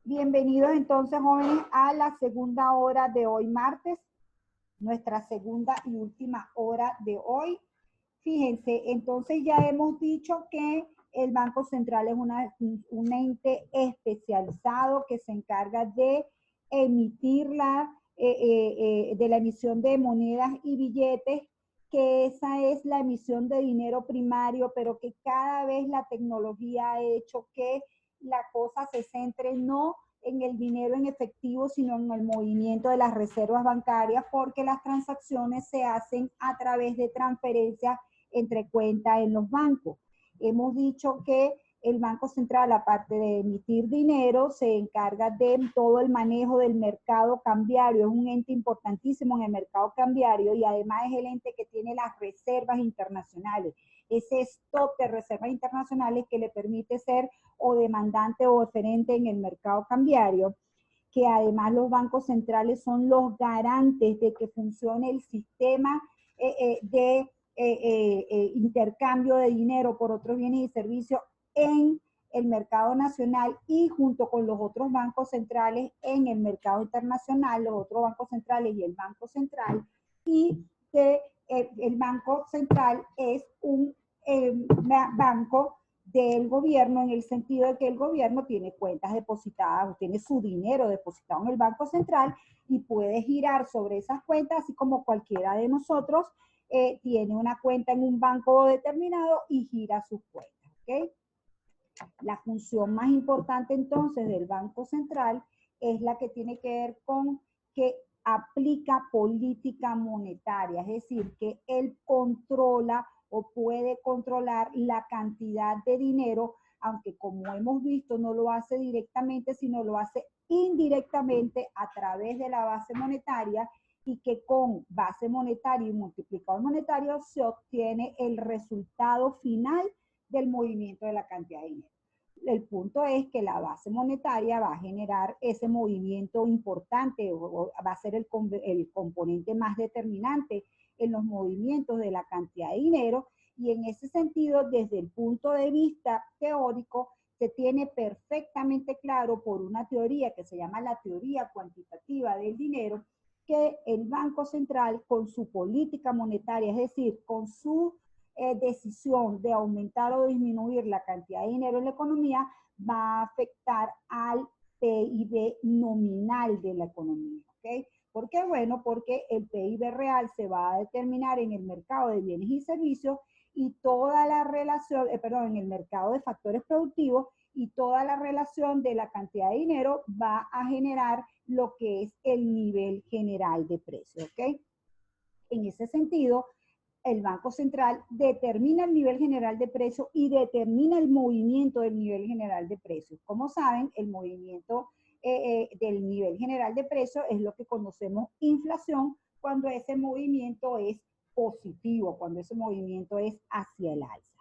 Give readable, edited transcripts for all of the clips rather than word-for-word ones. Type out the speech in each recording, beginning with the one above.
Bienvenidos entonces, jóvenes, a la segunda hora de hoy martes, nuestra segunda y última hora de hoy. Fíjense, entonces ya hemos dicho que el Banco Central es un ente especializado que se encarga de emitir de la emisión de monedas y billetes, que esa es la emisión de dinero primario, pero que cada vez la tecnología ha hecho que la cosa se centre no en el dinero en efectivo, sino en el movimiento de las reservas bancarias, porque las transacciones se hacen a través de transferencias entre cuentas en los bancos. Hemos dicho que el Banco Central, aparte de emitir dinero, se encarga de todo el manejo del mercado cambiario, es un ente importantísimo en el mercado cambiario y además es el ente que tiene las reservas internacionales, ese stock de reservas internacionales que le permite ser o demandante o oferente en el mercado cambiario, que además los bancos centrales son los garantes de que funcione el sistema de intercambio de dinero por otros bienes y servicios en el mercado nacional y junto con los otros bancos centrales en el mercado internacional, los otros bancos centrales y el Banco Central, y que el Banco Central es un banco del gobierno en el sentido de que el gobierno tiene cuentas depositadas, tiene su dinero depositado en el Banco Central y puede girar sobre esas cuentas, así como cualquiera de nosotros tiene una cuenta en un banco determinado y gira sus cuentas, ¿ok? La función más importante entonces del Banco Central es la que tiene que ver con que aplica política monetaria, es decir, que él controla o puede controlar la cantidad de dinero, aunque como hemos visto no lo hace directamente, sino lo hace indirectamente a través de la base monetaria, y que con base monetaria y multiplicador monetario se obtiene el resultado final del movimiento de la cantidad de dinero. El punto es que la base monetaria va a generar ese movimiento importante o va a ser el componente más determinante en los movimientos de la cantidad de dinero, y en ese sentido, desde el punto de vista teórico, se tiene perfectamente claro por una teoría que se llama la teoría cuantitativa del dinero, que el Banco Central con su política monetaria, es decir, con su decisión de aumentar o disminuir la cantidad de dinero en la economía, va a afectar al PIB nominal de la economía, ¿ok? ¿Por qué? Bueno, porque el PIB real se va a determinar en el mercado de bienes y servicios y toda la relación, en el mercado de factores productivos, y toda la relación de la cantidad de dinero va a generar lo que es el nivel general de precios, ¿ok? En ese sentido, el Banco Central determina el nivel general de precios y determina el movimiento del nivel general de precios. Como saben, el movimiento del nivel general de precios es lo que conocemos inflación, cuando ese movimiento es positivo, cuando ese movimiento es hacia el alza.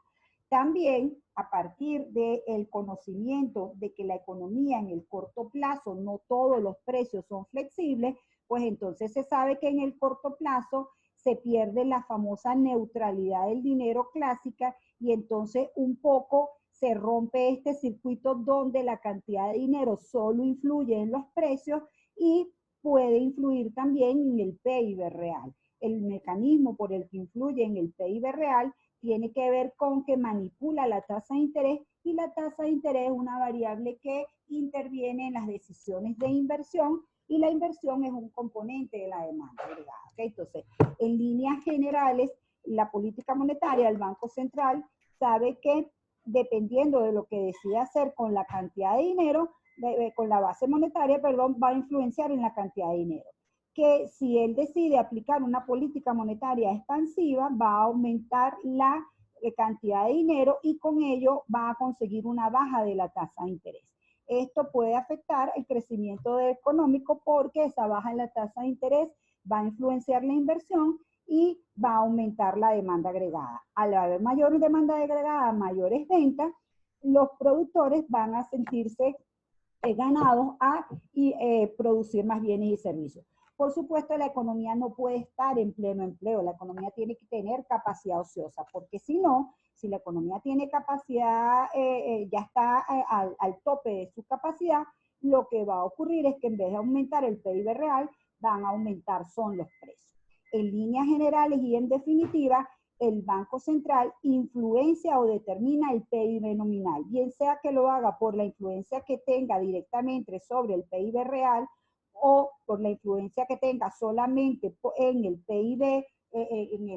También, a partir del conocimiento de que la economía en el corto plazo, no todos los precios son flexibles, pues entonces se sabe que en el corto plazo se pierde la famosa neutralidad del dinero clásica, y entonces un poco se rompe este circuito donde la cantidad de dinero solo influye en los precios y puede influir también en el PIB real. El mecanismo por el que influye en el PIB real tiene que ver con que manipula la tasa de interés, y la tasa de interés es una variable que interviene en las decisiones de inversión, y la inversión es un componente de la demanda agregada. ¿Okay? Entonces, en líneas generales, la política monetaria del Banco Central sabe que dependiendo de lo que decida hacer con la cantidad de dinero, con la base monetaria, perdón, va a influenciar en la cantidad de dinero. Que si él decide aplicar una política monetaria expansiva, va a aumentar la cantidad de dinero y con ello va a conseguir una baja de la tasa de interés. Esto puede afectar el crecimiento económico porque esa baja en la tasa de interés va a influenciar la inversión y va a aumentar la demanda agregada. Al haber mayor demanda agregada, mayores ventas, los productores van a sentirse ganados a producir más bienes y servicios. Por supuesto, la economía no puede estar en pleno empleo, la economía tiene que tener capacidad ociosa, porque si no, si la economía tiene capacidad, ya está al tope de su capacidad, lo que va a ocurrir es que en vez de aumentar el PIB real, van a aumentar son los precios. En líneas generales y en definitiva, el Banco Central influencia o determina el PIB nominal, bien sea que lo haga por la influencia que tenga directamente sobre el PIB real o por la influencia que tenga solamente en el PIB, en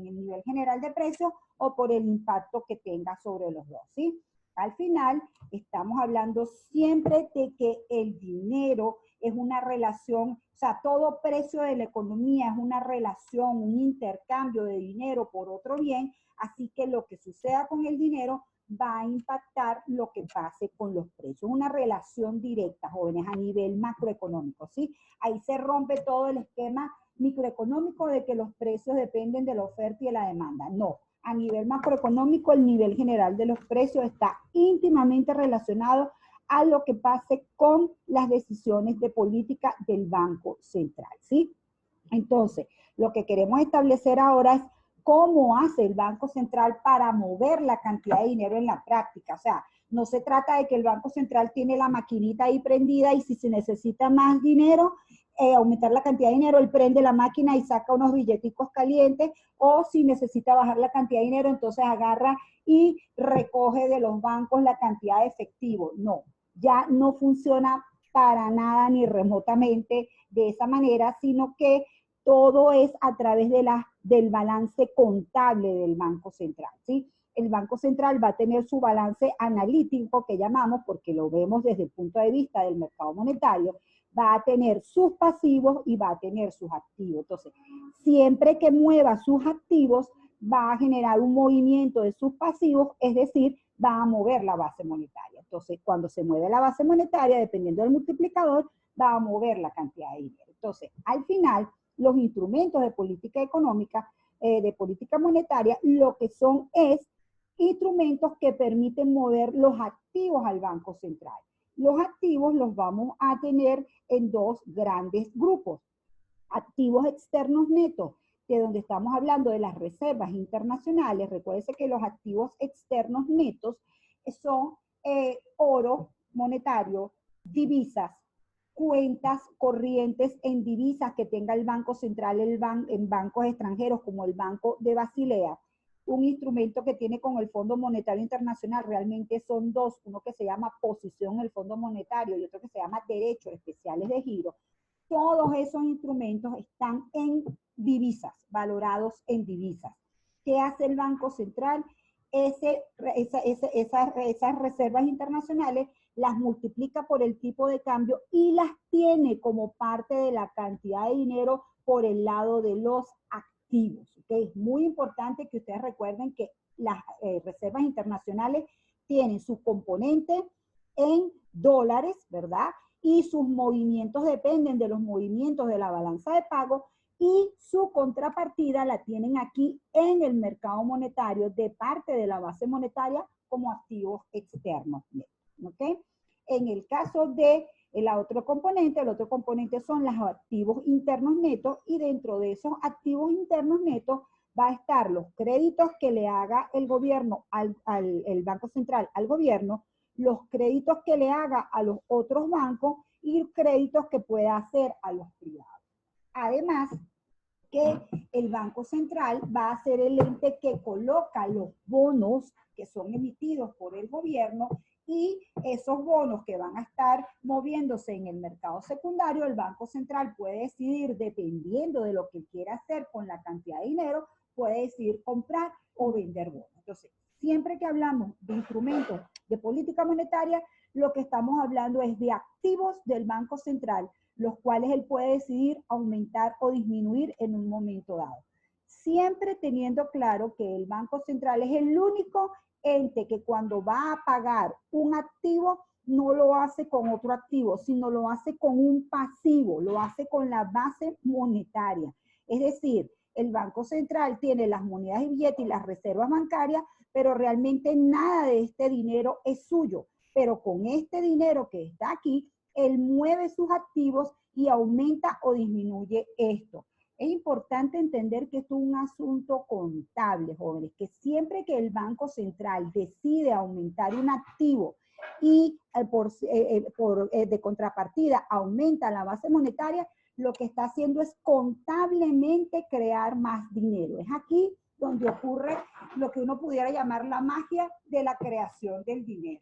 el nivel general de precios, o por el impacto que tenga sobre los dos, ¿sí? Al final, estamos hablando siempre de que el dinero es una relación, o sea, todo precio de la economía es una relación, un intercambio de dinero por otro bien, así que lo que suceda con el dinero va a impactar lo que pase con los precios. Una relación directa, jóvenes, a nivel macroeconómico, ¿sí? Ahí se rompe todo el esquema microeconómico de que los precios dependen de la oferta y de la demanda. No, a nivel macroeconómico, el nivel general de los precios está íntimamente relacionado a lo que pase con las decisiones de política del Banco Central, ¿sí? Entonces, lo que queremos establecer ahora es cómo hace el Banco Central para mover la cantidad de dinero en la práctica. O sea, no se trata de que el Banco Central tiene la maquinita ahí prendida y si se necesita más dinero, aumentar la cantidad de dinero, él prende la máquina y saca unos billeticos calientes, o si necesita bajar la cantidad de dinero, entonces agarra y recoge de los bancos la cantidad de efectivo. No, ya no funciona para nada ni remotamente de esa manera, sino que todo es a través del balance contable del Banco Central, ¿sí? El Banco Central va a tener su balance analítico, que llamamos, porque lo vemos desde el punto de vista del mercado monetario, va a tener sus pasivos y va a tener sus activos. Entonces, siempre que mueva sus activos, va a generar un movimiento de sus pasivos, es decir, va a mover la base monetaria. Entonces, cuando se mueve la base monetaria, dependiendo del multiplicador, va a mover la cantidad de dinero. Entonces, al final, los instrumentos de política económica, de política monetaria, lo que son es instrumentos que permiten mover los activos al Banco Central. Los activos los vamos a tener en dos grandes grupos. Activos externos netos, de donde estamos hablando de las reservas internacionales. Recuérdense que los activos externos netos son oro monetario, divisas, cuentas corrientes en divisas que tenga el Banco Central en bancos extranjeros como el Banco de Basilea. Un instrumento que tiene con el Fondo Monetario Internacional, realmente son dos, uno que se llama posición en el Fondo Monetario y otro que se llama derechos especiales de giro. Todos esos instrumentos están en divisas, valorados en divisas. ¿Qué hace el Banco Central? Esas reservas internacionales las multiplica por el tipo de cambio y las tiene como parte de la cantidad de dinero por el lado de los activos. ¿Okay? Es muy importante que ustedes recuerden que las reservas internacionales tienen su componente en dólares, ¿verdad? Y sus movimientos dependen de los movimientos de la balanza de pago, y su contrapartida la tienen aquí en el mercado monetario de parte de la base monetaria como activos externos. ¿Okay? En el caso de el otro componente son los activos internos netos, y dentro de esos activos internos netos va a estar los créditos que le haga el gobierno, el Banco Central al gobierno, los créditos que le haga a los otros bancos y créditos que pueda hacer a los privados. Además, que el Banco Central va a ser el ente que coloca los bonos que son emitidos por el gobierno, y esos bonos que van a estar moviéndose en el mercado secundario, el Banco Central puede decidir, dependiendo de lo que quiera hacer con la cantidad de dinero, puede decidir comprar o vender bonos. Entonces, siempre que hablamos de instrumentos de política monetaria, lo que estamos hablando es de activos del Banco Central, los cuales él puede decidir aumentar o disminuir en un momento dado. Siempre teniendo claro que el Banco Central es el único ente que cuando va a pagar un activo, no lo hace con otro activo, sino lo hace con un pasivo, lo hace con la base monetaria. Es decir, el Banco Central tiene las monedas y billetes y las reservas bancarias, pero realmente nada de este dinero es suyo. Pero con este dinero que está aquí, él mueve sus activos y aumenta o disminuye esto. Es importante entender que esto es un asunto contable, jóvenes, que siempre que el Banco Central decide aumentar un activo y de contrapartida aumenta la base monetaria, lo que está haciendo es contablemente crear más dinero. Es aquí donde ocurre lo que uno pudiera llamar la magia de la creación del dinero.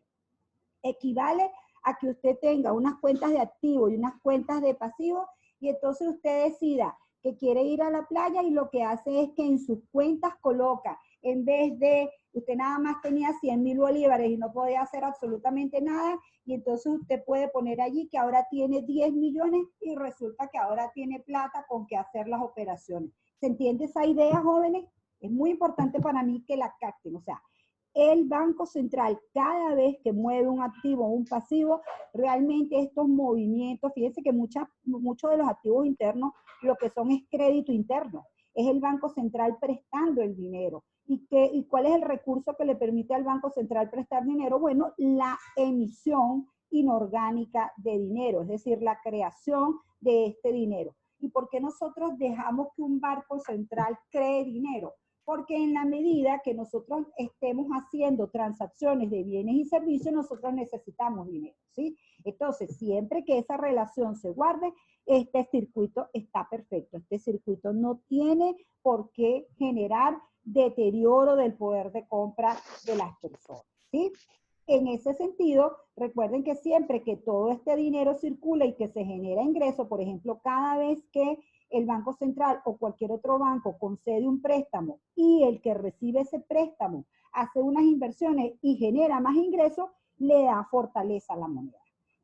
Equivale a que usted tenga unas cuentas de activo y unas cuentas de pasivo, y entonces usted decida que quiere ir a la playa y lo que hace es que en sus cuentas coloca, en vez de, usted nada más tenía 100.000 bolívares y no podía hacer absolutamente nada, y entonces usted puede poner allí que ahora tiene 10 millones y resulta que ahora tiene plata con que hacer las operaciones. ¿Se entiende esa idea, jóvenes? Es muy importante para mí que la capten. O sea, el Banco Central, cada vez que mueve un activo o un pasivo, realmente estos movimientos, fíjense que muchos de los activos internos lo que son es crédito interno. Es el Banco Central prestando el dinero. ¿Y cuál es el recurso que le permite al Banco Central prestar dinero? Bueno, la emisión inorgánica de dinero, es decir, la creación de este dinero. ¿Y por qué nosotros dejamos que un Banco Central cree dinero? Porque en la medida que nosotros estemos haciendo transacciones de bienes y servicios, nosotros necesitamos dinero, ¿sí? Entonces, siempre que esa relación se guarde, este circuito está perfecto. Este circuito no tiene por qué generar deterioro del poder de compra de las personas, ¿sí? En ese sentido, recuerden que siempre que todo este dinero circula y que se genera ingreso, por ejemplo, cada vez que el Banco Central o cualquier otro banco concede un préstamo y el que recibe ese préstamo hace unas inversiones y genera más ingresos, le da fortaleza a la moneda.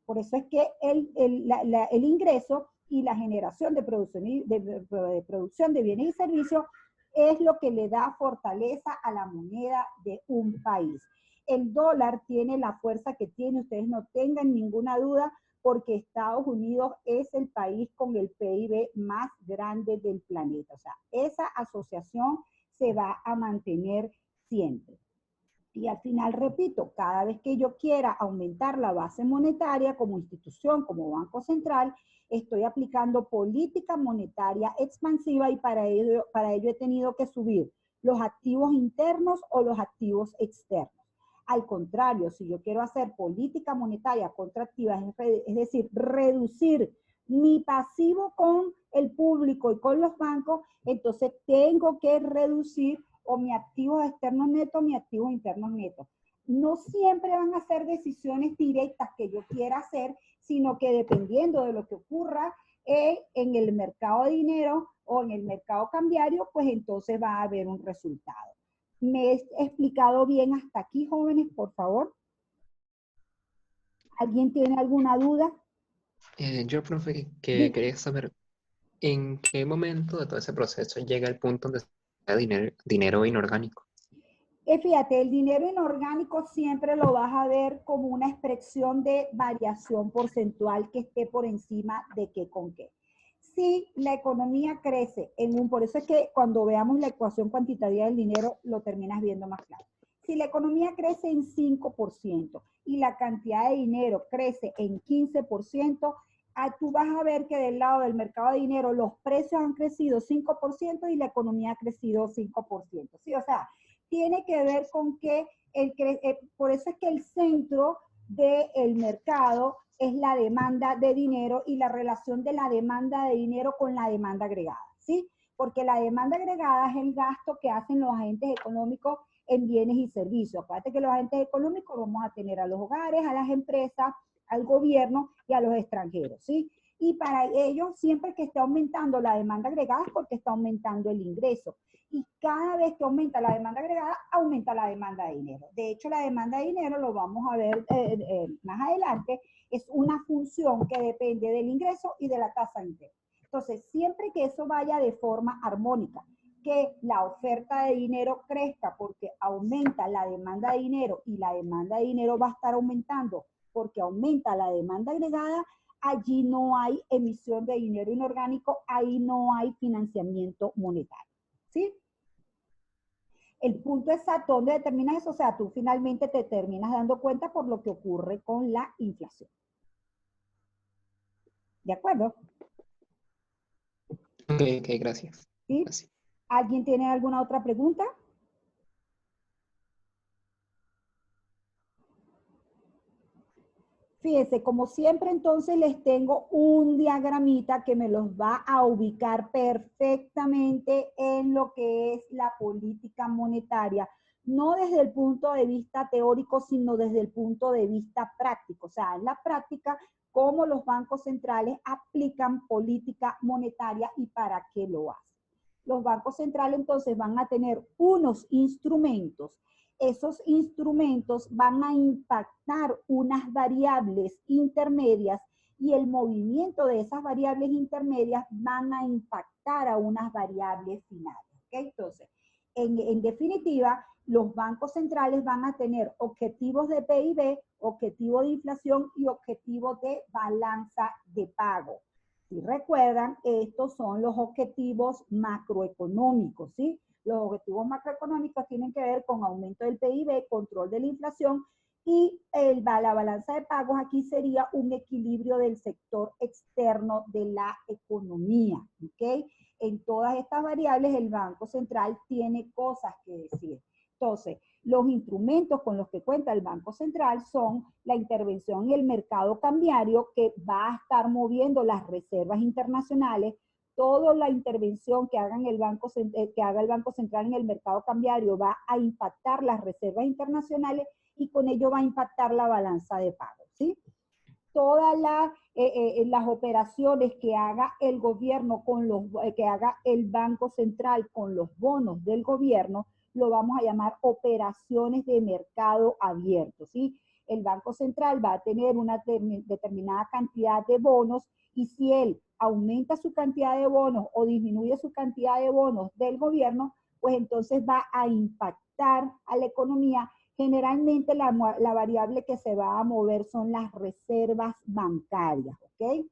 Por eso es que el ingreso y la generación de producción de bienes y servicios es lo que le da fortaleza a la moneda de un país. El dólar tiene la fuerza que tiene, ustedes no tengan ninguna duda, porque Estados Unidos es el país con el PIB más grande del planeta. O sea, esa asociación se va a mantener siempre. Y al final, repito, cada vez que yo quiera aumentar la base monetaria como institución, como Banco Central, estoy aplicando política monetaria expansiva y para ello he tenido que subir los activos internos o los activos externos. Al contrario, si yo quiero hacer política monetaria contractiva, es decir, reducir mi pasivo con el público y con los bancos, entonces tengo que reducir o mi activo externo neto, mi activo interno neto. No siempre van a ser decisiones directas que yo quiera hacer, sino que dependiendo de lo que ocurra en el mercado de dinero o en el mercado cambiario, pues entonces va a haber un resultado. ¿Me he explicado bien hasta aquí, jóvenes, por favor? ¿Alguien tiene alguna duda? Yo, profe, que quería saber en qué momento de todo ese proceso llega el punto donde se da dinero inorgánico. Fíjate, el dinero inorgánico siempre lo vas a ver como una expresión de variación porcentual que esté por encima de qué con qué. Si la economía crece por eso es que cuando veamos la ecuación cuantitativa del dinero lo terminas viendo más claro. Si la economía crece en 5% y la cantidad de dinero crece en 15%, tú vas a ver que del lado del mercado de dinero los precios han crecido 5% y la economía ha crecido 5%. ¿Sí? O sea, tiene que ver con que por eso es que el centro del mercado es la demanda de dinero y la relación de la demanda de dinero con la demanda agregada, ¿sí? Porque la demanda agregada es el gasto que hacen los agentes económicos en bienes y servicios. Acuérdate que los agentes económicos vamos a tener a los hogares, a las empresas, al gobierno y a los extranjeros, ¿sí? Y para ello, siempre que esté aumentando la demanda agregada es porque está aumentando el ingreso. Y cada vez que aumenta la demanda agregada, aumenta la demanda de dinero. De hecho, la demanda de dinero, lo vamos a ver más adelante, es una función que depende del ingreso y de la tasa de interés. Entonces, siempre que eso vaya de forma armónica, que la oferta de dinero crezca porque aumenta la demanda de dinero y la demanda de dinero va a estar aumentando porque aumenta la demanda agregada, allí no hay emisión de dinero inorgánico, ahí no hay financiamiento monetario. ¿Sí? El punto exacto donde determina eso, o sea, tú finalmente te terminas dando cuenta por lo que ocurre con la inflación. ¿De acuerdo? Ok, gracias. ¿Sí? Gracias. ¿Alguien tiene alguna otra pregunta? Fíjense, como siempre, entonces les tengo un diagramita que me los va a ubicar perfectamente en lo que es la política monetaria, no desde el punto de vista teórico, sino desde el punto de vista práctico. O sea, en la práctica, cómo los bancos centrales aplican política monetaria y para qué lo hacen. Los bancos centrales entonces van a tener unos instrumentos. Esos instrumentos van a impactar unas variables intermedias y el movimiento de esas variables intermedias van a impactar a unas variables finales. ¿Okay? Entonces, en definitiva, los bancos centrales van a tener objetivos de PIB, objetivo de inflación y objetivos de balanza de pago. Si recuerdan, estos son los objetivos macroeconómicos, ¿sí? Los objetivos macroeconómicos tienen que ver con aumento del PIB, control de la inflación y la balanza de pagos aquí sería un equilibrio del sector externo de la economía, ¿ok? En todas estas variables el Banco Central tiene cosas que decir. Entonces, los instrumentos con los que cuenta el Banco Central son la intervención en el mercado cambiario que va a estar moviendo las reservas internacionales. Toda la intervención que haga el Banco Central en el mercado cambiario va a impactar las reservas internacionales y con ello va a impactar la balanza de pagos, ¿sí? Todas las operaciones que haga el gobierno que haga el Banco Central con los bonos del gobierno, lo vamos a llamar operaciones de mercado abierto, ¿sí? El Banco Central va a tener una determinada cantidad de bonos y si él aumenta su cantidad de bonos o disminuye su cantidad de bonos del gobierno, pues entonces va a impactar a la economía. Generalmente la variable que se va a mover son las reservas bancarias, ¿ok?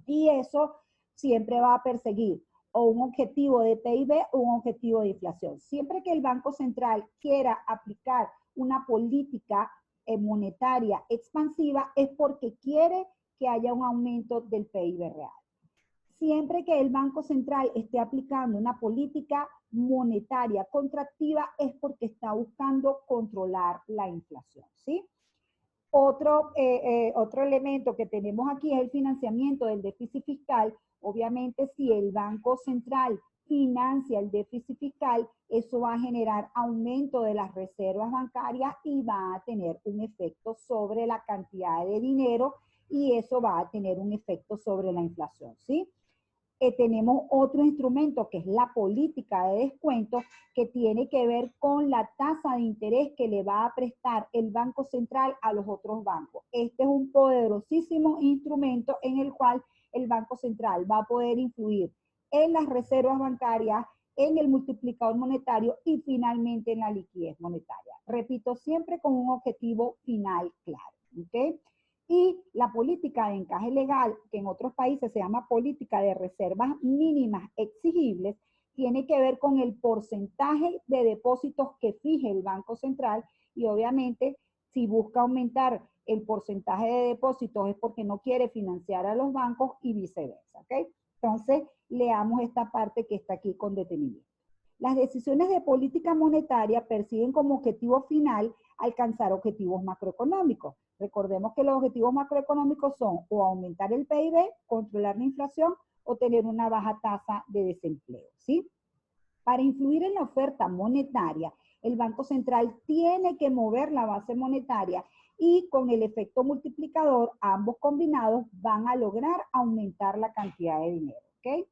Y eso siempre va a perseguir o un objetivo de PIB o un objetivo de inflación. Siempre que el Banco Central quiera aplicar una política monetaria expansiva es porque quiere que haya un aumento del PIB real. Siempre que el Banco Central esté aplicando una política monetaria contractiva es porque está buscando controlar la inflación, ¿sí? Otro elemento que tenemos aquí es el financiamiento del déficit fiscal. Obviamente, si el Banco Central financia el déficit fiscal, eso va a generar aumento de las reservas bancarias y va a tener un efecto sobre la cantidad de dinero y eso va a tener un efecto sobre la inflación, ¿sí? Tenemos otro instrumento que es la política de descuento que tiene que ver con la tasa de interés que le va a prestar el Banco Central a los otros bancos. Este es un poderosísimo instrumento en el cual el Banco Central va a poder influir en las reservas bancarias, en el multiplicador monetario y finalmente en la liquidez monetaria. Repito, siempre con un objetivo final claro, ¿ok? Y la política de encaje legal, que en otros países se llama política de reservas mínimas exigibles, tiene que ver con el porcentaje de depósitos que fije el Banco Central y obviamente si busca aumentar el porcentaje de depósitos es porque no quiere financiar a los bancos y viceversa, ¿ok? Entonces, leamos esta parte que está aquí con detenimiento. Las decisiones de política monetaria persiguen como objetivo final alcanzar objetivos macroeconómicos. Recordemos que los objetivos macroeconómicos son o aumentar el PIB, controlar la inflación o tener una baja tasa de desempleo, ¿sí? Para influir en la oferta monetaria, el Banco Central tiene que mover la base monetaria y con el efecto multiplicador, ambos combinados van a lograr aumentar la cantidad de dinero, ¿ok?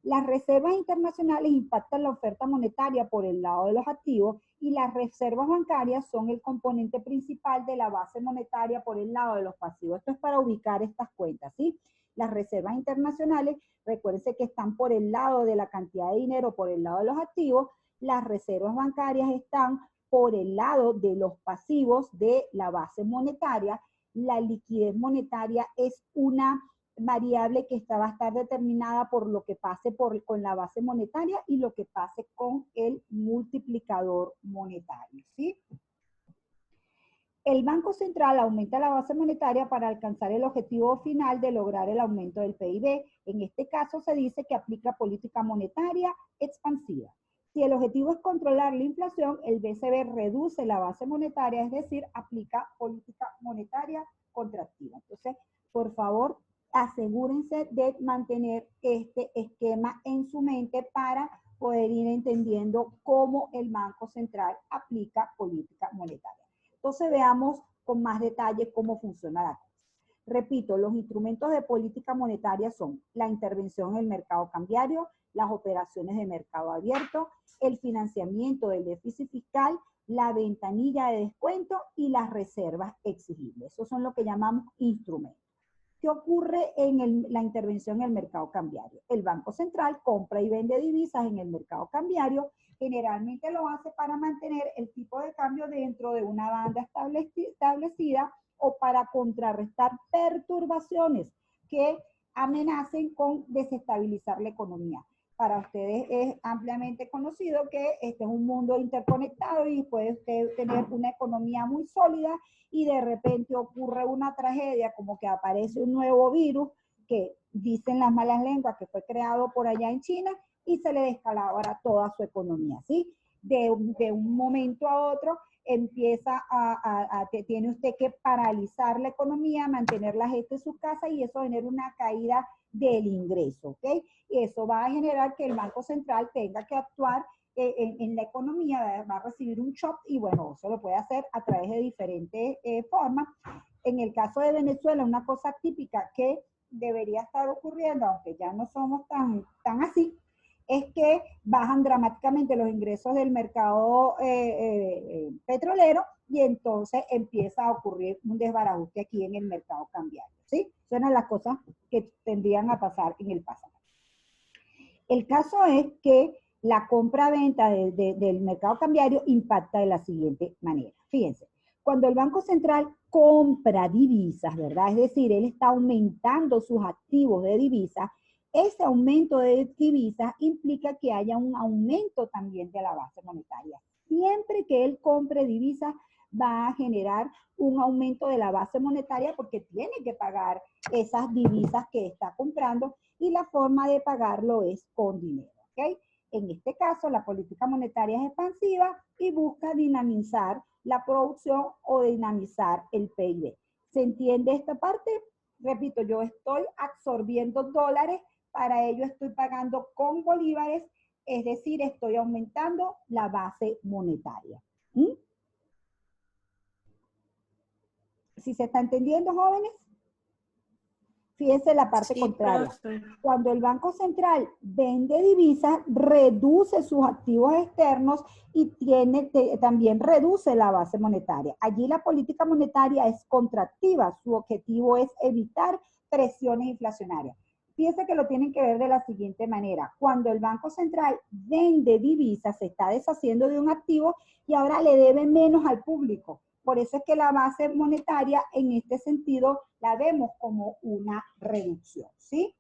Las reservas internacionales impactan la oferta monetaria por el lado de los activos y las reservas bancarias son el componente principal de la base monetaria por el lado de los pasivos. Esto es para ubicar estas cuentas, ¿sí? Las reservas internacionales, recuérdense que están por el lado de la cantidad de dinero, por el lado de los activos. Las reservas bancarias están por el lado de los pasivos de la base monetaria. La liquidez monetaria es una variable que va a estar determinada por lo que pase con la base monetaria y lo que pase con el multiplicador monetario, ¿sí? El Banco Central aumenta la base monetaria para alcanzar el objetivo final de lograr el aumento del PIB. En este caso se dice que aplica política monetaria expansiva. Si el objetivo es controlar la inflación, el BCB reduce la base monetaria, es decir, aplica política monetaria contractiva. favor, asegúrense de mantener este esquema en su mente para poder ir entendiendo cómo el Banco Central aplica política monetaria. Entonces veamos con más detalle cómo funciona la cosa. Repito, los instrumentos de política monetaria son la intervención en el mercado cambiario, las operaciones de mercado abierto, el financiamiento del déficit fiscal, la ventanilla de descuento y las reservas exigibles. Esos son lo que llamamos instrumentos. ¿Qué ocurre en la intervención en el mercado cambiario? El Banco Central compra y vende divisas en el mercado cambiario. Generalmente lo hace para mantener el tipo de cambio dentro de una banda establecida o para contrarrestar perturbaciones que amenacen con desestabilizar la economía. Para ustedes es ampliamente conocido que este es un mundo interconectado y puede usted tener una economía muy sólida y de repente ocurre una tragedia como que aparece un nuevo virus que dicen las malas lenguas que fue creado por allá en China y se le descalabra toda su economía, ¿sí? De un momento a otro empieza tiene usted que paralizar la economía, mantener la gente en su casa y eso genera una caída del ingreso, ¿ok? Y eso va a generar que el Banco Central tenga que actuar en la economía, va a recibir un shock y bueno, eso lo puede hacer a través de diferentes formas. En el caso de Venezuela, una cosa típica que debería estar ocurriendo, aunque ya no somos tan así, es que bajan dramáticamente los ingresos del mercado petrolero y entonces empieza a ocurrir un desbarajuste aquí en el mercado cambiario, ¿sí? Son las cosas que tendrían a pasar en el pasado. El caso es que la compra-venta del mercado cambiario impacta de la siguiente manera. Fíjense, cuando el Banco Central compra divisas, ¿verdad? Es decir, él está aumentando sus activos de divisas, ese aumento de divisas implica que haya un aumento también de la base monetaria. Siempre que él compre divisas, va a generar un aumento de la base monetaria porque tiene que pagar esas divisas que está comprando y la forma de pagarlo es con dinero, ¿ok? En este caso, la política monetaria es expansiva y busca dinamizar la producción o dinamizar el PIB. ¿Se entiende esta parte? Repito, yo estoy absorbiendo dólares, para ello estoy pagando con bolívares, es decir, estoy aumentando la base monetaria. ¿Mm? ¿Sí se está entendiendo, jóvenes? Fíjense la parte contraria. Profe. Cuando el Banco Central vende divisas, reduce sus activos externos y también reduce la base monetaria. Allí la política monetaria es contractiva. Su objetivo es evitar presiones inflacionarias. Fíjense que lo tienen que ver de la siguiente manera. Cuando el Banco Central vende divisas, se está deshaciendo de un activo y ahora le debe menos al público. Por eso es que la base monetaria en este sentido la vemos como una reducción, ¿sí?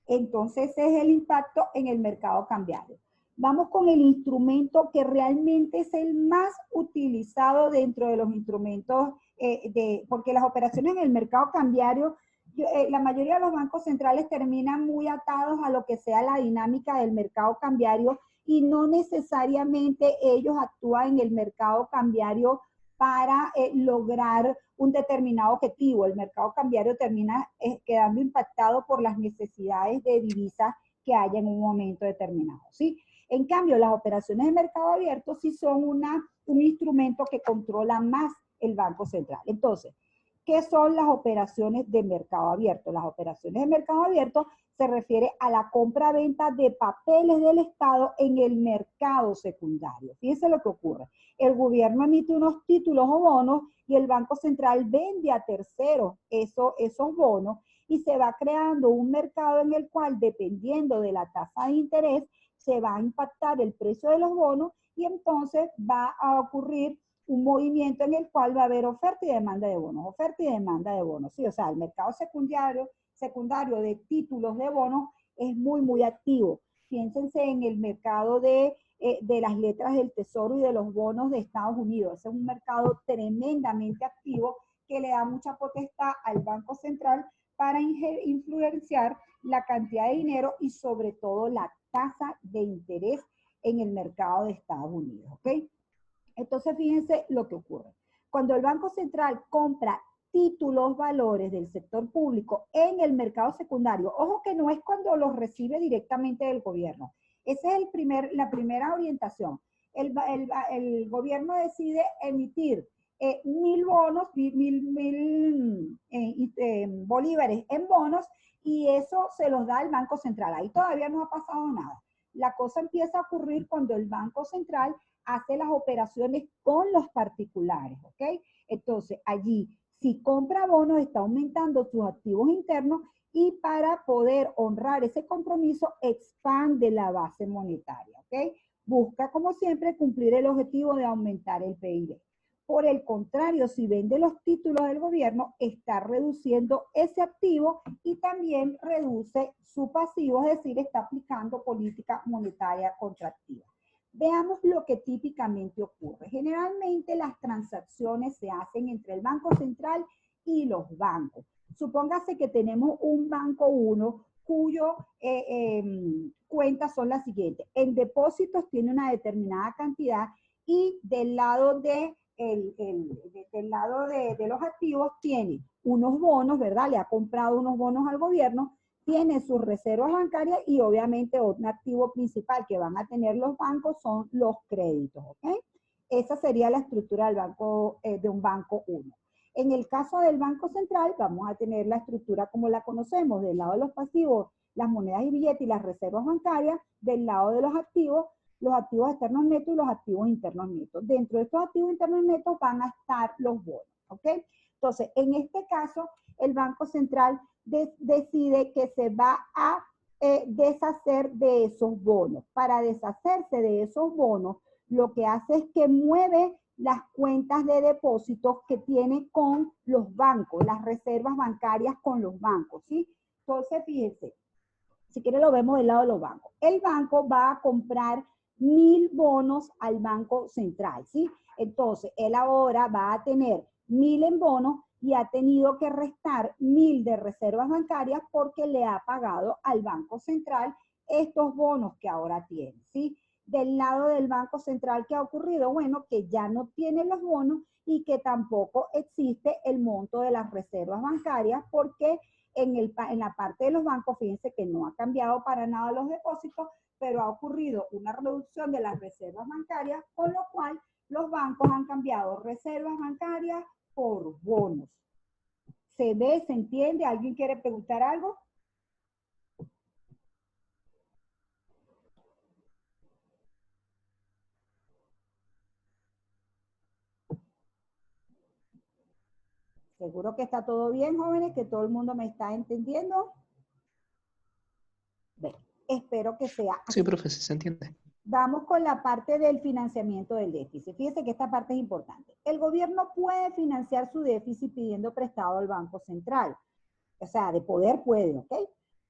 Entonces ese es el impacto en el mercado cambiario. Vamos con el instrumento que realmente es el más utilizado dentro de los instrumentos, porque las operaciones en el mercado cambiario, la mayoría de los bancos centrales terminan muy atados a lo que sea la dinámica del mercado cambiario y no necesariamente ellos actúan en el mercado cambiario para lograr un determinado objetivo. El mercado cambiario termina quedando impactado por las necesidades de divisas que haya en un momento determinado, ¿sí? En cambio, las operaciones de mercado abierto sí son un instrumento que controla más el Banco Central. Entonces, ¿qué son las operaciones de mercado abierto? Las operaciones de mercado abierto se refiere a la compra-venta de papeles del Estado en el mercado secundario. Fíjense lo que ocurre. El gobierno emite unos títulos o bonos y el Banco Central vende a terceros esos bonos y se va creando un mercado en el cual, dependiendo de la tasa de interés, se va a impactar el precio de los bonos y entonces va a ocurrir un movimiento en el cual va a haber oferta y demanda de bonos, oferta y demanda de bonos. Sí, o sea, el mercado secundario de títulos de bonos es muy, muy activo. Piénsense en el mercado de las letras del Tesoro y de los bonos de Estados Unidos. Ese es un mercado tremendamente activo que le da mucha potestad al Banco Central para influenciar la cantidad de dinero y sobre todo la tasa de interés en el mercado de Estados Unidos, ¿ok? Entonces, fíjense lo que ocurre. Cuando el Banco Central compra títulos valores del sector público en el mercado secundario, ojo que no es cuando los recibe directamente del gobierno. Esa es la primera orientación. El gobierno decide emitir 1.000 bonos, 1.000 bolívares en bonos, y eso se los da el Banco Central. Ahí todavía no ha pasado nada. La cosa empieza a ocurrir cuando el Banco Central hace las operaciones con los particulares, ¿ok? Entonces, allí, si compra bonos, está aumentando sus activos internos y para poder honrar ese compromiso, expande la base monetaria, ¿ok? Busca, como siempre, cumplir el objetivo de aumentar el PIB. Por el contrario, si vende los títulos del gobierno, está reduciendo ese activo y también reduce su pasivo, es decir, está aplicando política monetaria contractiva. Veamos lo que típicamente ocurre. Generalmente las transacciones se hacen entre el Banco Central y los bancos. Supóngase que tenemos un banco 1 cuyo cuentas son las siguientes. En depósitos tiene una determinada cantidad y del lado de los activos tiene unos bonos, ¿verdad? Le ha comprado unos bonos al gobierno, tiene sus reservas bancarias y obviamente un activo principal que van a tener los bancos son los créditos, ¿ok? Esa sería la estructura del banco, de un banco 1. En el caso del Banco Central vamos a tener la estructura como la conocemos, del lado de los pasivos, las monedas y billetes y las reservas bancarias, del lado de los activos externos netos y los activos internos netos. Dentro de estos activos internos netos van a estar los bonos, ¿ok? Entonces, en este caso, el Banco Central decide que se va a deshacer de esos bonos. Para deshacerse de esos bonos, lo que hace es que mueve las cuentas de depósitos que tiene con los bancos, las reservas bancarias con los bancos, ¿sí? Entonces, fíjense, si quiere lo vemos del lado de los bancos. El banco va a comprar 1.000 bonos al Banco Central, ¿sí? Entonces, él ahora va a tener 1.000 en bonos y ha tenido que restar 1.000 de reservas bancarias porque le ha pagado al Banco Central estos bonos que ahora tiene, ¿sí? Del lado del Banco Central, ¿qué ha ocurrido? Bueno, que ya no tiene los bonos y que tampoco existe el monto de las reservas bancarias porque en la parte de los bancos, fíjense que no ha cambiado para nada los depósitos, pero ha ocurrido una reducción de las reservas bancarias, con lo cual los bancos han cambiado reservas bancarias por bonos. ¿Se ve? ¿Se entiende? ¿Alguien quiere preguntar algo? Seguro que está todo bien, jóvenes, que todo el mundo me está entendiendo. Bien, espero que sea así. Sí, profe, sí se entiende. Vamos con la parte del financiamiento del déficit. Fíjense que esta parte es importante. El gobierno puede financiar su déficit pidiendo prestado al Banco Central. O sea, de poder puede, ¿ok?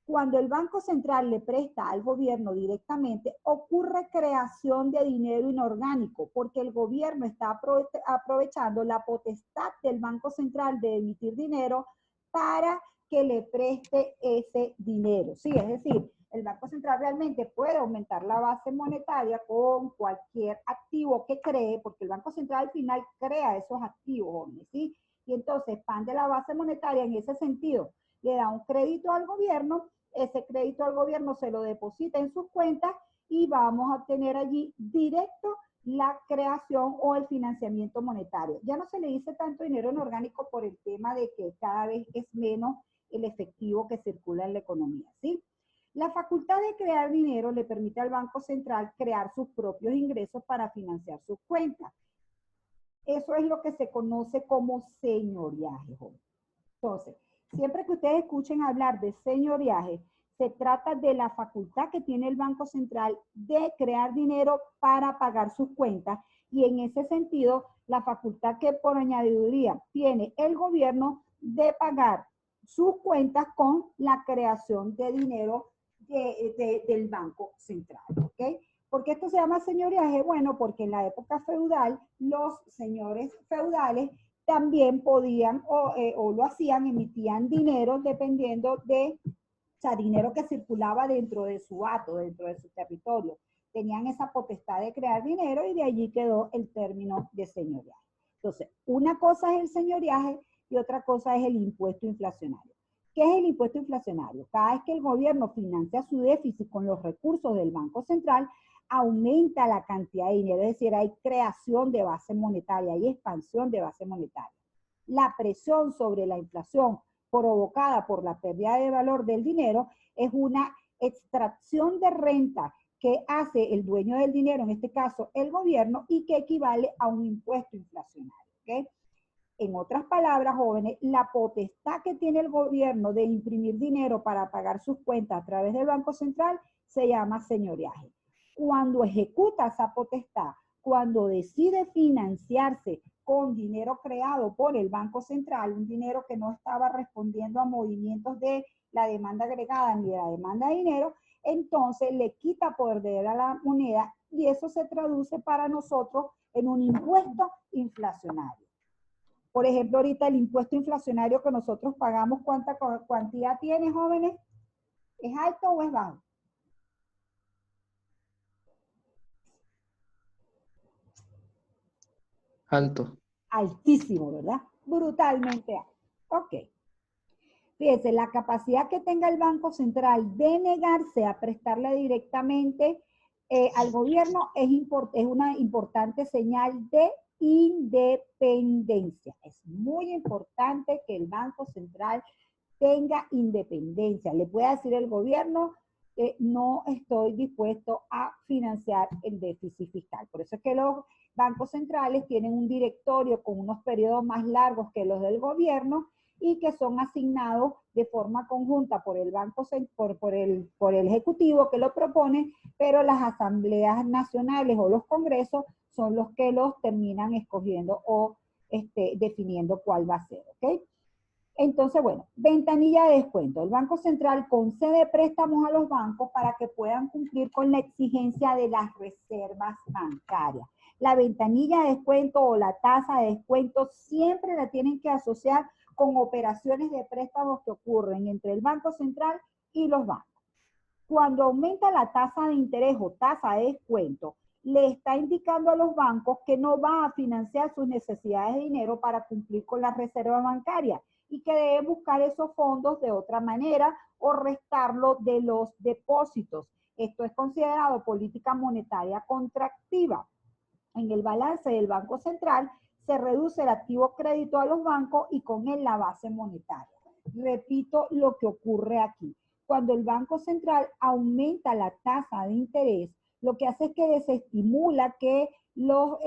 Cuando el Banco Central le presta al gobierno directamente, ocurre creación de dinero inorgánico, porque el gobierno está aprovechando la potestad del Banco Central de emitir dinero para que le preste ese dinero. Sí, es decir, el Banco Central realmente puede aumentar la base monetaria con cualquier activo que cree, porque el Banco Central al final crea esos activos, ¿sí? Y entonces expande la base monetaria en ese sentido. Le da un crédito al gobierno, ese crédito al gobierno se lo deposita en sus cuentas y vamos a obtener allí directo la creación o el financiamiento monetario. Ya no se le dice tanto dinero en orgánico por el tema de que cada vez es menos el efectivo que circula en la economía, ¿sí? La facultad de crear dinero le permite al Banco Central crear sus propios ingresos para financiar sus cuentas. Eso es lo que se conoce como señoriaje. Entonces, siempre que ustedes escuchen hablar de señoriaje, se trata de la facultad que tiene el Banco Central de crear dinero para pagar sus cuentas y en ese sentido, la facultad que por añadiduría tiene el gobierno de pagar sus cuentas con la creación de dinero del Banco Central, ¿ok? ¿Por qué esto se llama señoriaje? Bueno, porque en la época feudal, los señores feudales también podían o lo hacían, emitían dinero dependiendo de, o sea, dinero que circulaba dentro de su hato, dentro de su territorio. Tenían esa potestad de crear dinero y de allí quedó el término de señoriaje. Entonces, una cosa es el señoriaje y otra cosa es el impuesto inflacionario. ¿Qué es el impuesto inflacionario? Cada vez que el gobierno financia su déficit con los recursos del Banco Central, aumenta la cantidad de dinero, es decir, hay creación de base monetaria, hay expansión de base monetaria. La presión sobre la inflación provocada por la pérdida de valor del dinero es una extracción de renta que hace el dueño del dinero, en este caso el gobierno, y que equivale a un impuesto inflacionario. ¿Okay? En otras palabras, jóvenes, la potestad que tiene el gobierno de imprimir dinero para pagar sus cuentas a través del Banco Central se llama señoreaje. Cuando ejecuta esa potestad, cuando decide financiarse con dinero creado por el Banco Central, un dinero que no estaba respondiendo a movimientos de la demanda agregada ni de la demanda de dinero, entonces le quita poder a la moneda y eso se traduce para nosotros en un impuesto inflacionario. Por ejemplo, ahorita el impuesto inflacionario que nosotros pagamos, ¿cuánta cantidad tiene, jóvenes? ¿Es alto o es bajo? Alto. Altísimo, ¿verdad? Brutalmente alto. Ok. Fíjense, la capacidad que tenga el Banco Central de negarse a prestarle directamente al gobierno es una importante señal de independencia. Es muy importante que el Banco Central tenga independencia. Le puede decir el gobierno, no estoy dispuesto a financiar el déficit fiscal. Por eso es que los bancos centrales tienen un directorio con unos periodos más largos que los del gobierno y que son asignados de forma conjunta por el banco, por el ejecutivo que lo propone, pero las asambleas nacionales o los congresos son los que los terminan escogiendo o definiendo cuál va a ser, ¿ok? Entonces, bueno, ventanilla de descuento. El Banco Central concede préstamos a los bancos para que puedan cumplir con la exigencia de las reservas bancarias. La ventanilla de descuento o la tasa de descuento siempre la tienen que asociar con operaciones de préstamos que ocurren entre el Banco Central y los bancos. Cuando aumenta la tasa de interés o tasa de descuento, le está indicando a los bancos que no va a financiar sus necesidades de dinero para cumplir con las reservas bancarias y que debe buscar esos fondos de otra manera o restarlo de los depósitos. Esto es considerado política monetaria contractiva. En el balance del Banco Central se reduce el activo crédito a los bancos y con él la base monetaria. Repito lo que ocurre aquí. Cuando el Banco Central aumenta la tasa de interés, lo que hace es que desestimula que los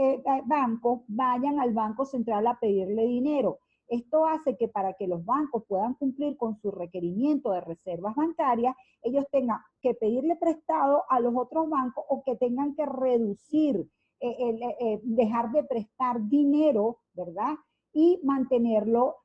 bancos vayan al Banco Central a pedirle dinero. Esto hace que para que los bancos puedan cumplir con su requerimiento de reservas bancarias, ellos tengan que pedirle prestado a los otros bancos o que tengan que reducir, dejar de prestar dinero, ¿verdad? Y mantenerlo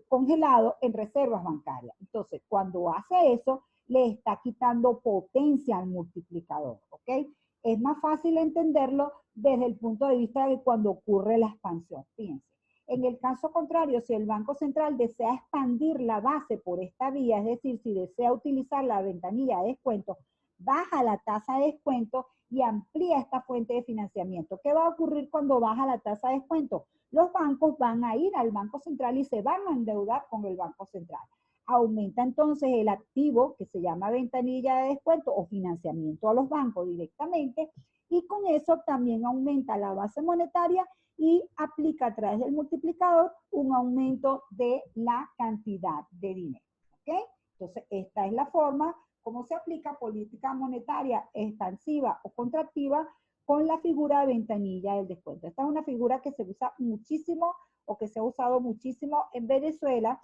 congelado en reservas bancarias. Entonces, cuando hace eso, le está quitando potencia al multiplicador, ¿ok? Es más fácil entenderlo desde el punto de vista de cuando ocurre la expansión. Fíjense. En el caso contrario, si el Banco Central desea expandir la base por esta vía, es decir, si desea utilizar la ventanilla de descuento, baja la tasa de descuento y amplía esta fuente de financiamiento. ¿Qué va a ocurrir cuando baja la tasa de descuento? Los bancos van a ir al Banco Central y se van a endeudar con el Banco Central. Aumenta entonces el activo que se llama ventanilla de descuento o financiamiento a los bancos directamente y con eso también aumenta la base monetaria y aplica a través del multiplicador un aumento de la cantidad de dinero. ¿Ok? Entonces, esta es la forma como se aplica política monetaria expansiva o contractiva con la figura de ventanilla del descuento. Esta es una figura que se usa muchísimo o que se ha usado muchísimo en Venezuela,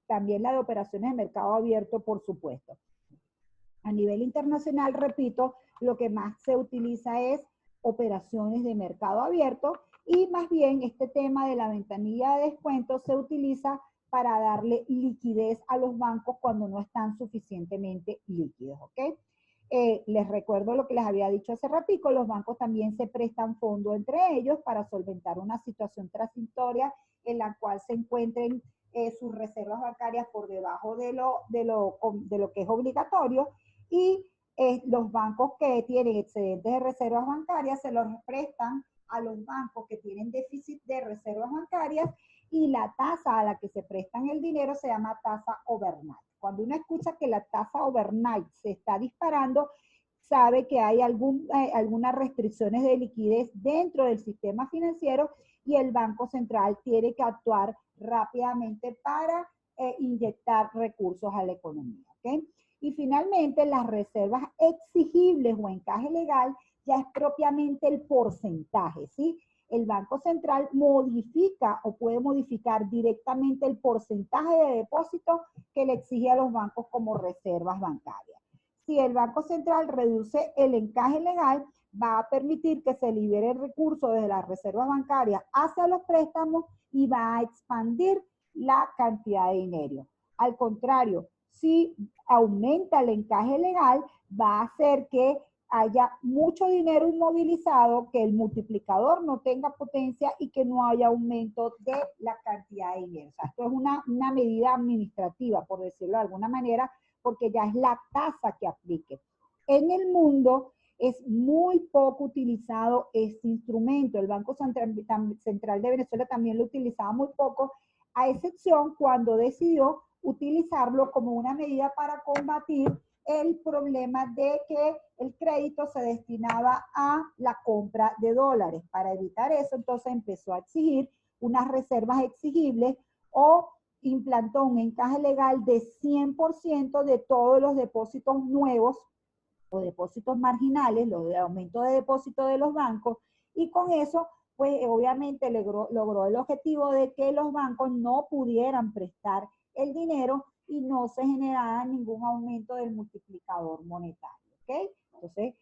también la de operaciones de mercado abierto, por supuesto. A nivel internacional, repito, lo que más se utiliza es operaciones de mercado abierto y más bien este tema de la ventanilla de descuento se utiliza para darle liquidez a los bancos cuando no están suficientemente líquidos, ¿ok? Les recuerdo lo que les había dicho hace ratico, los bancos también se prestan fondos entre ellos para solventar una situación transitoria en la cual se encuentren sus reservas bancarias por debajo de lo que es obligatorio y los bancos que tienen excedentes de reservas bancarias se los prestan a los bancos que tienen déficit de reservas bancarias y la tasa a la que se prestan el dinero se llama tasa overnight. Cuando uno escucha que la tasa overnight se está disparando, sabe que hay algunas restricciones de liquidez dentro del sistema financiero y el Banco Central tiene que actuar rápidamente para inyectar recursos a la economía. ¿Okay? Y finalmente, las reservas exigibles o encaje legal ya es propiamente el porcentaje, ¿sí? El Banco Central modifica o puede modificar directamente el porcentaje de depósito que le exige a los bancos como reservas bancarias. Si el Banco Central reduce el encaje legal, va a permitir que se libere el recurso desde las reservas bancarias hacia los préstamos y va a expandir la cantidad de dinero. Al contrario, si aumenta el encaje legal, va a hacer que haya mucho dinero inmovilizado, que el multiplicador no tenga potencia y que no haya aumento de la cantidad de dinero. O sea, esto es una medida administrativa, por decirlo de alguna manera, porque ya es la tasa que aplique. En el mundo es muy poco utilizado este instrumento. El Banco Central de Venezuela también lo utilizaba muy poco, a excepción cuando decidió utilizarlo como una medida para combatir el problema de que el crédito se destinaba a la compra de dólares. Para evitar eso, entonces empezó a exigir unas reservas exigibles o implantó un encaje legal de 100% de todos los depósitos nuevos o depósitos marginales, los de aumento de depósito de los bancos, y con eso, pues obviamente logró el objetivo de que los bancos no pudieran prestar el dinero y no se generara ningún aumento del multiplicador monetario, ¿ok? Entonces,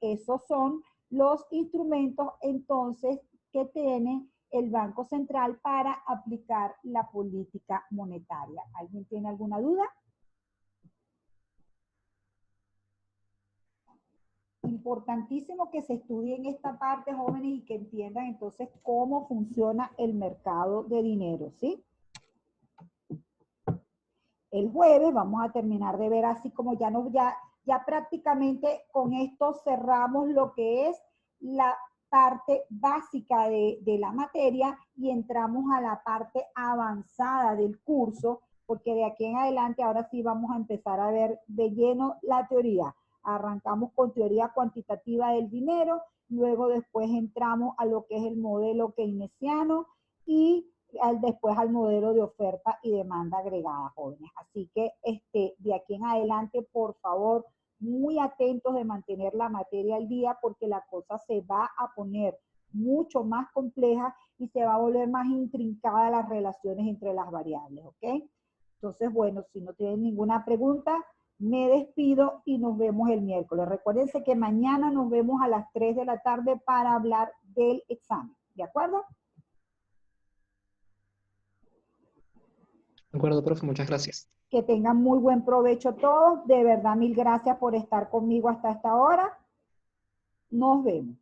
esos son los instrumentos entonces que tiene el Banco Central para aplicar la política monetaria. ¿Alguien tiene alguna duda? Importantísimo que se estudie en esta parte, jóvenes, y que entiendan entonces cómo funciona el mercado de dinero, ¿sí? El jueves vamos a terminar de ver así como ya prácticamente con esto cerramos lo que es la parte básica de la materia y entramos a la parte avanzada del curso, porque de aquí en adelante ahora sí vamos a empezar a ver de lleno la teoría. Arrancamos con teoría cuantitativa del dinero, luego después entramos a lo que es el modelo keynesiano y después al modelo de oferta y demanda agregada, jóvenes. Así que de aquí en adelante, por favor, muy atentos de mantener la materia al día porque la cosa se va a poner mucho más compleja y se va a volver más intrincada las relaciones entre las variables, ¿ok? Entonces, bueno, si no tienen ninguna pregunta, me despido y nos vemos el miércoles. Recuérdense que mañana nos vemos a las 3 de la tarde para hablar del examen, ¿de acuerdo? De acuerdo, profe, muchas gracias. Que tengan muy buen provecho todos. De verdad, mil gracias por estar conmigo hasta esta hora. Nos vemos.